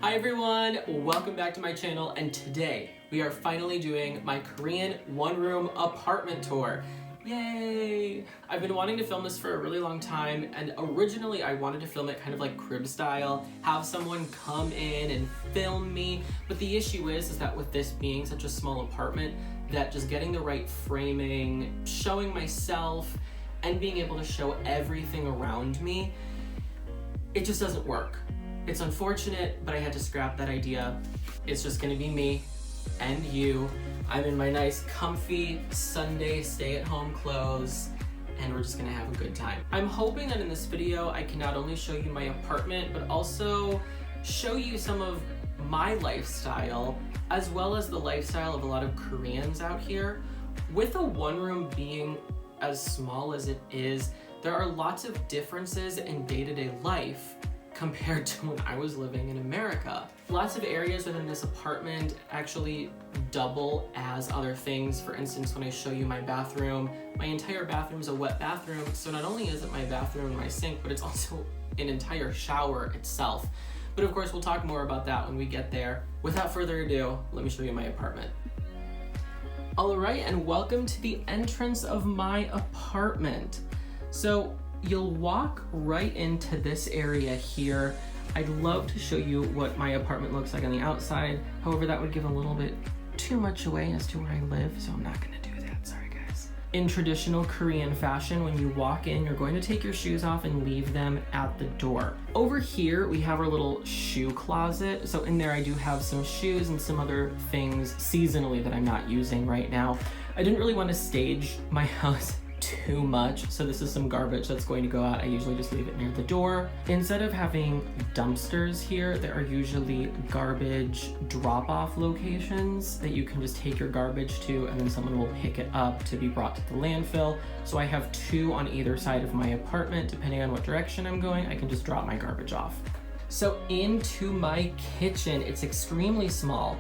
Hi everyone, welcome back to my channel, and today we are finally doing my Korean one-room apartment tour. Yay! I've been wanting to film this for a really long time, and originally I wanted to film it kind of like crib style, have someone come in and film me, but the issue is that with this being such a small apartment, that just getting the right framing, showing myself, and being able to show everything around me, it just doesn't work. It's unfortunate, but I had to scrap that idea. It's just gonna be me and you. I'm in my nice, comfy Sunday stay-at-home clothes, and we're just gonna have a good time. I'm hoping that in this video, I can not only show you my apartment, but also show you some of my lifestyle, as well as the lifestyle of a lot of Koreans out here. With a one-room being as small as it is, there are lots of differences in day-to-day life compared to when I was living in America. Lots of areas within this apartment actually double as other things. For instance, when I show you my bathroom, my entire bathroom is a wet bathroom, so not only is it my bathroom and my sink, but it's also an entire shower itself. But of course, we'll talk more about that when we get there. Without further ado, let me show you my apartment. All right, and welcome to the entrance of my apartment. So you'll walk right into this area here. I'd love to show you what my apartment looks like on the outside. However, that would give a little bit too much away as to where I live, so I'm not gonna do that, sorry guys. In traditional Korean fashion, when you walk in, you're going to take your shoes off and leave them at the door. Over here, we have our little shoe closet. So in there, I do have some shoes and some other things seasonally that I'm not using right now. I didn't really want to stage my house too much, so this is some garbage that's going to go out. I usually just leave it near the door. Instead of having dumpsters here, there are usually garbage drop-off locations that you can just take your garbage to, and then someone will pick it up to be brought to the landfill. So I have two on either side of my apartment. Depending on what direction I'm going, I can just drop my garbage off. So into my kitchen, it's extremely small.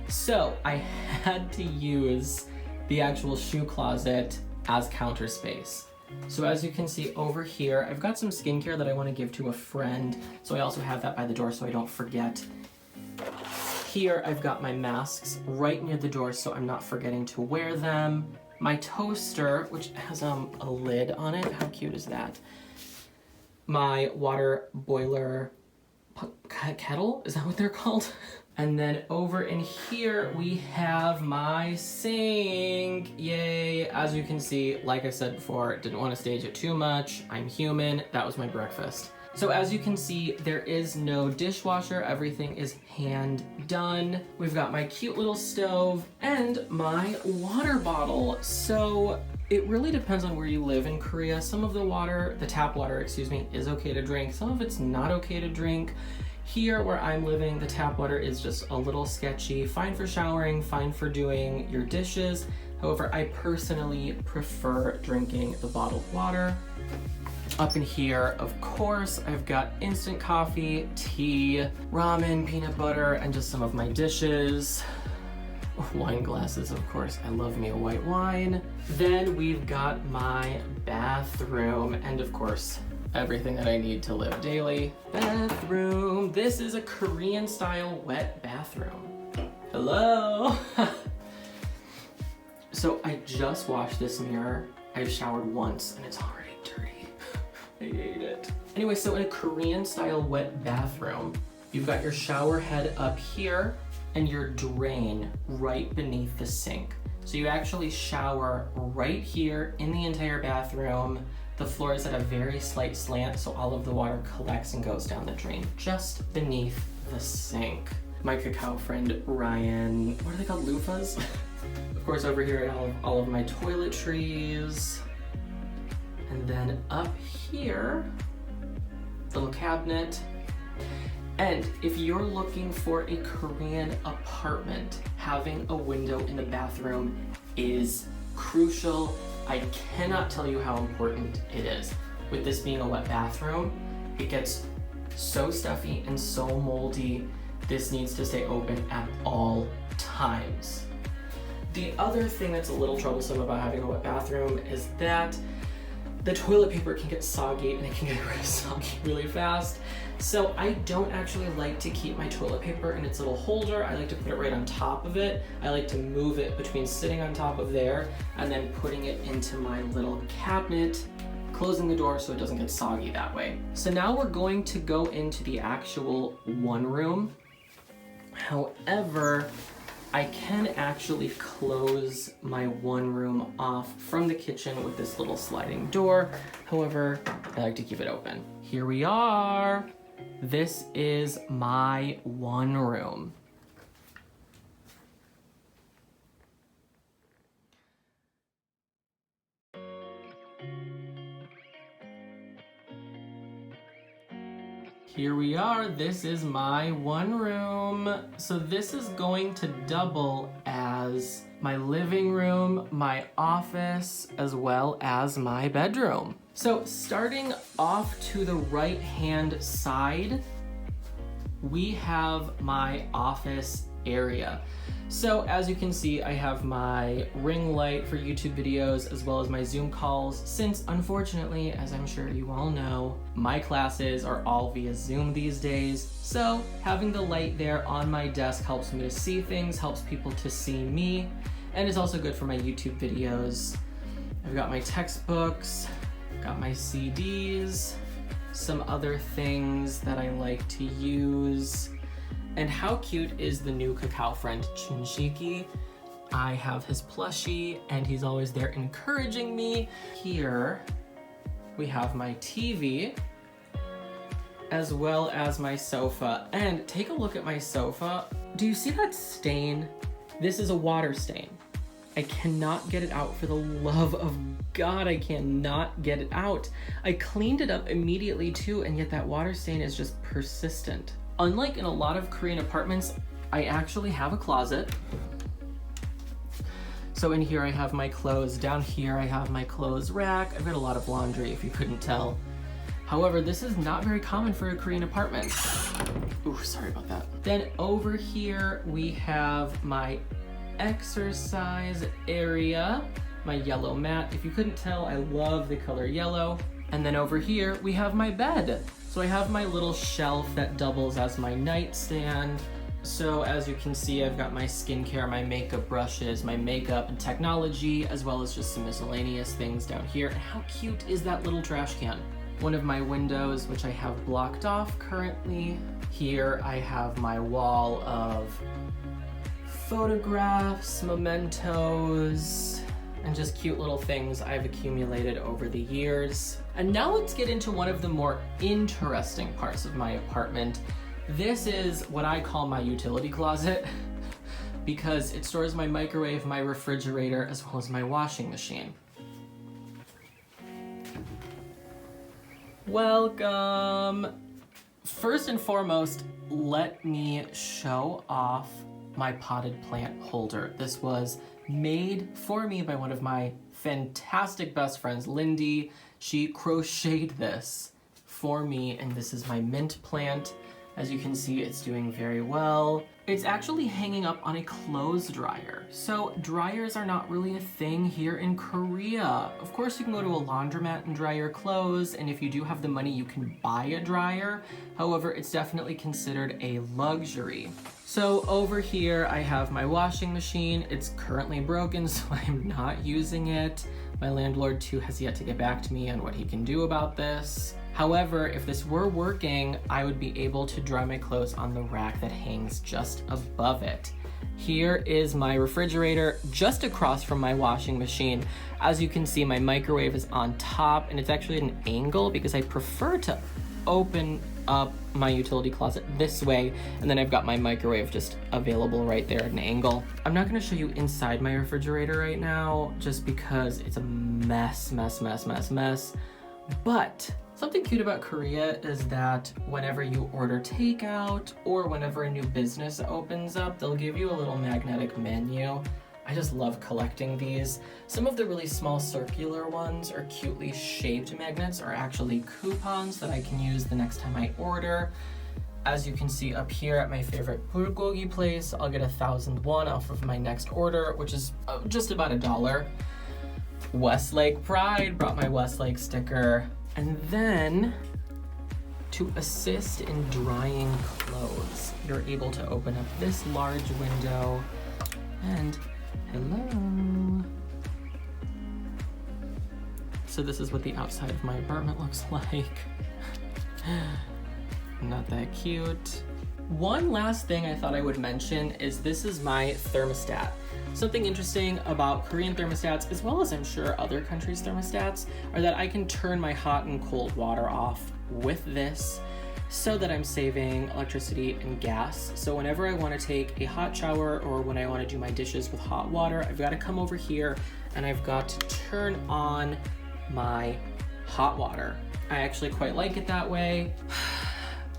So I had to use the actual shoe closet as counter space. So as you can see over here, I've got some skincare that I want to give to a friend. So I also have that by the door so I don't forget. Here I've got my masks right near the door so I'm not forgetting to wear them. My toaster, which has a lid on it. How cute is that? My water boiler kettle, is that what they're called? And then over in here, we have my sink. Yay. As you can see, like I said before, didn't want to stage it too much. I'm human. That was my breakfast. So as you can see, there is no dishwasher. Everything is hand done. We've got my cute little stove and my water bottle. So it really depends on where you live in Korea. Some of the water, the tap water, excuse me, is okay to drink. Some of it's not okay to drink. Here where I'm living, the tap water is just a little sketchy. Fine for showering, fine for doing your dishes. However, I personally prefer drinking the bottled water. Up in here, of course, I've got instant coffee, tea, ramen, peanut butter, and just some of my dishes. Wine glasses, of course. I love me a white wine. Then we've got my bathroom, and of course, everything that I need to live daily. Bathroom. This is a Korean style wet bathroom. Hello. So I just washed this mirror. I've showered once and it's already dirty. I hate it. Anyway, so in a Korean style wet bathroom, you've got your shower head up here and your drain right beneath the sink. So you actually shower right here in the entire bathroom. The floor is at a very slight slant, so all of the water collects and goes down the drain just beneath the sink. My cacao friend Ryan, what are they called, loofahs? Of course, over here I have all of my toiletries. And then up here, little cabinet. And if you're looking for a Korean apartment, having a window in the bathroom is crucial. I cannot tell you how important it is. With this being a wet bathroom, it gets so stuffy and so moldy. This needs to stay open at all times. The other thing that's a little troublesome about having a wet bathroom is that the toilet paper can get soggy and it can get really soggy really fast. So I don't actually like to keep my toilet paper in its little holder. I like to put it right on top of it. I like to move it between sitting on top of there and then putting it into my little cabinet, closing the door so it doesn't get soggy that way. So now we're going to go into the actual one room. However, I can actually close my one room off from the kitchen with this little sliding door. However, I like to keep it open. Here we are. This is my one room. Here we are, this is my one room. So this is going to double as my living room, my office, as well as my bedroom. So starting off to the right-hand side, we have my office area. So as you can see, I have my ring light for YouTube videos as well as my Zoom calls, since unfortunately, as I'm sure you all know, my classes are all via Zoom these days. So having the light there on my desk helps me to see things, helps people to see me, and it's also good for my YouTube videos. I've got my textbooks, got my CDs, some other things that I like to use. And how cute is the new cacao friend Chinchiki? I have his plushie and he's always there encouraging me. Here we have my TV as well as my sofa. And take a look at my sofa. Do you see that stain? This is a water stain. I cannot get it out for the love of God. I cannot get it out. I cleaned it up immediately too, and yet that water stain is just persistent. Unlike in a lot of Korean apartments, I actually have a closet. So in here I have my clothes. Down here I have my clothes rack. I've got a lot of laundry if you couldn't tell. However, this is not very common for a Korean apartment. Ooh, sorry about that. Then over here we have my exercise area, my yellow mat. If you couldn't tell, I love the color yellow. And then over here we have my bed. So I have my little shelf that doubles as my nightstand. So as you can see, I've got my skincare, my makeup brushes, my makeup and technology, as well as just some miscellaneous things down here. And how cute is that little trash can? One of my windows, which I have blocked off currently. Here I have my wall of photographs, mementos, and just cute little things I've accumulated over the years. And now let's get into one of the more interesting parts of my apartment. This is what I call my utility closet because it stores my microwave, my refrigerator, as well as my washing machine. Welcome! First and foremost, let me show off my potted plant holder. This was made for me by one of my fantastic best friends, Lindy. She crocheted this for me, and this is my mint plant. As you can see, it's doing very well. It's actually hanging up on a clothes dryer. So dryers are not really a thing here in Korea. Of course, you can go to a laundromat and dry your clothes, and if you do have the money, you can buy a dryer. However, it's definitely considered a luxury. So over here, I have my washing machine. It's currently broken, so I'm not using it. My landlord too has yet to get back to me on what he can do about this. However, if this were working, I would be able to dry my clothes on the rack that hangs just above it. Here is my refrigerator just across from my washing machine. As you can see, my microwave is on top, and it's actually at an angle because I prefer to open up my utility closet this way, and then I've got my microwave just available right there at an angle. I'm not gonna show you inside my refrigerator right now just because it's a mess. But something cute about Korea is that whenever you order takeout or whenever a new business opens up, they'll give you a little magnetic menu. I just love collecting these. Some of the really small circular ones or cutely shaped magnets are actually coupons that I can use the next time I order. As you can see up here at my favorite bulgogi place, I'll get 1,000 won off of my next order, which is just about $1. Westlake Pride, brought my Westlake sticker. And then, to assist in drying clothes, you're able to open up this large window and hello. So this is what the outside of my apartment looks like. Not that cute. One last thing I thought I would mention is this is my thermostat. Something interesting about Korean thermostats, as well as I'm sure other countries' thermostats, are that I can turn my hot and cold water off with this so that I'm saving electricity and gas. So whenever I want to take a hot shower or when I want to do my dishes with hot water, I've got to come over here and I've got to turn on my hot water. I actually quite like it that way.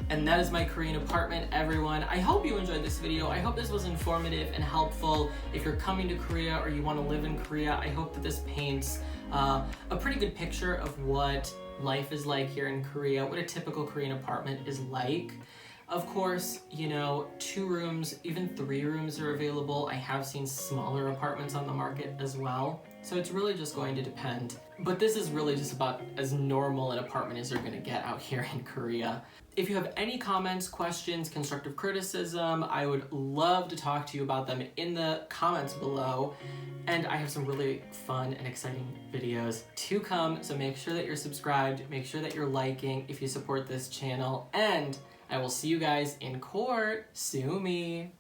And that is my Korean apartment, everyone. I hope you enjoyed this video. I hope this was informative and helpful. If you're coming to Korea or you want to live in Korea, I hope that this paints a pretty good picture of what life is like here in Korea, what a typical Korean apartment is like. Of course, you know, 2 rooms, even 3 rooms are available. I have seen smaller apartments on the market as well. So it's really just going to depend. But this is really just about as normal an apartment as you're gonna get out here in Korea. If you have any comments, questions, constructive criticism, I would love to talk to you about them in the comments below. And I have some really fun and exciting videos to come, so make sure that you're subscribed, make sure that you're liking if you support this channel, and I will see you guys in court. Sue me.